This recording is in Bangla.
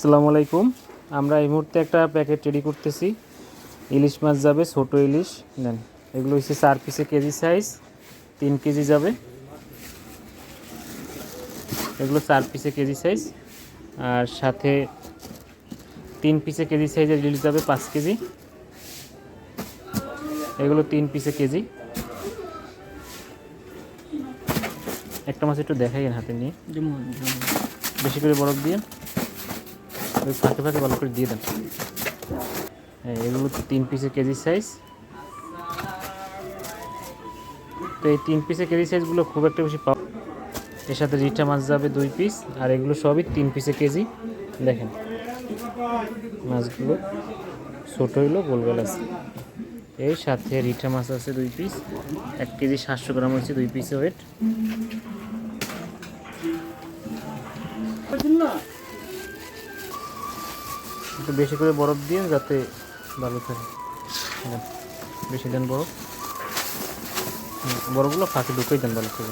আসসালামু আলাইকুম। আমরা এই মুহূর্তে একটা প্যাকেট রেডি করতেছি। ইলিশ মাছ যাবে, ছোট ইলিশ নেন। এগুলো হচ্ছে 4 পিসে কেজি সাইজ, 3 কেজি যাবে। এগুলো 4 পিসে কেজি সাইজ, আর সাথে 3 পিসে কেজি সাইজের ইলিশ যাবে 5 কেজি। এগুলো 3 পিসে কেজি। একটা মাছ একটু দেখাই হাতে নিয়ে, বেশি করে বরফ দিয়ে ওই ফাঁকে ফাঁকে ভালো করে দিয়ে দেন। এগুলো 3 পিসে কেজি সাইজ। তো এই 3 পিসে কেজি সাইজগুলো খুব একটা বেশি পাওয়া। এর সাথে রিঠা মাছ যাবে 2 পিস, আর এগুলো সবই 3 পিসে কেজি। দেখেন মাছগুলো ছোট হইলো, গোলগাল আছে। এর সাথে রিঠা মাছ আছে 2 পিস, 1 কেজি 700 গ্রাম হচ্ছে 2 পিসে ওয়েট। একটু বেশি করে বরফ দিয়ে যাতে ভালো থাকে, বেশি দেন বরফ। বরফগুলো ফাঁকে ঢুকেই দেন ভালো করে।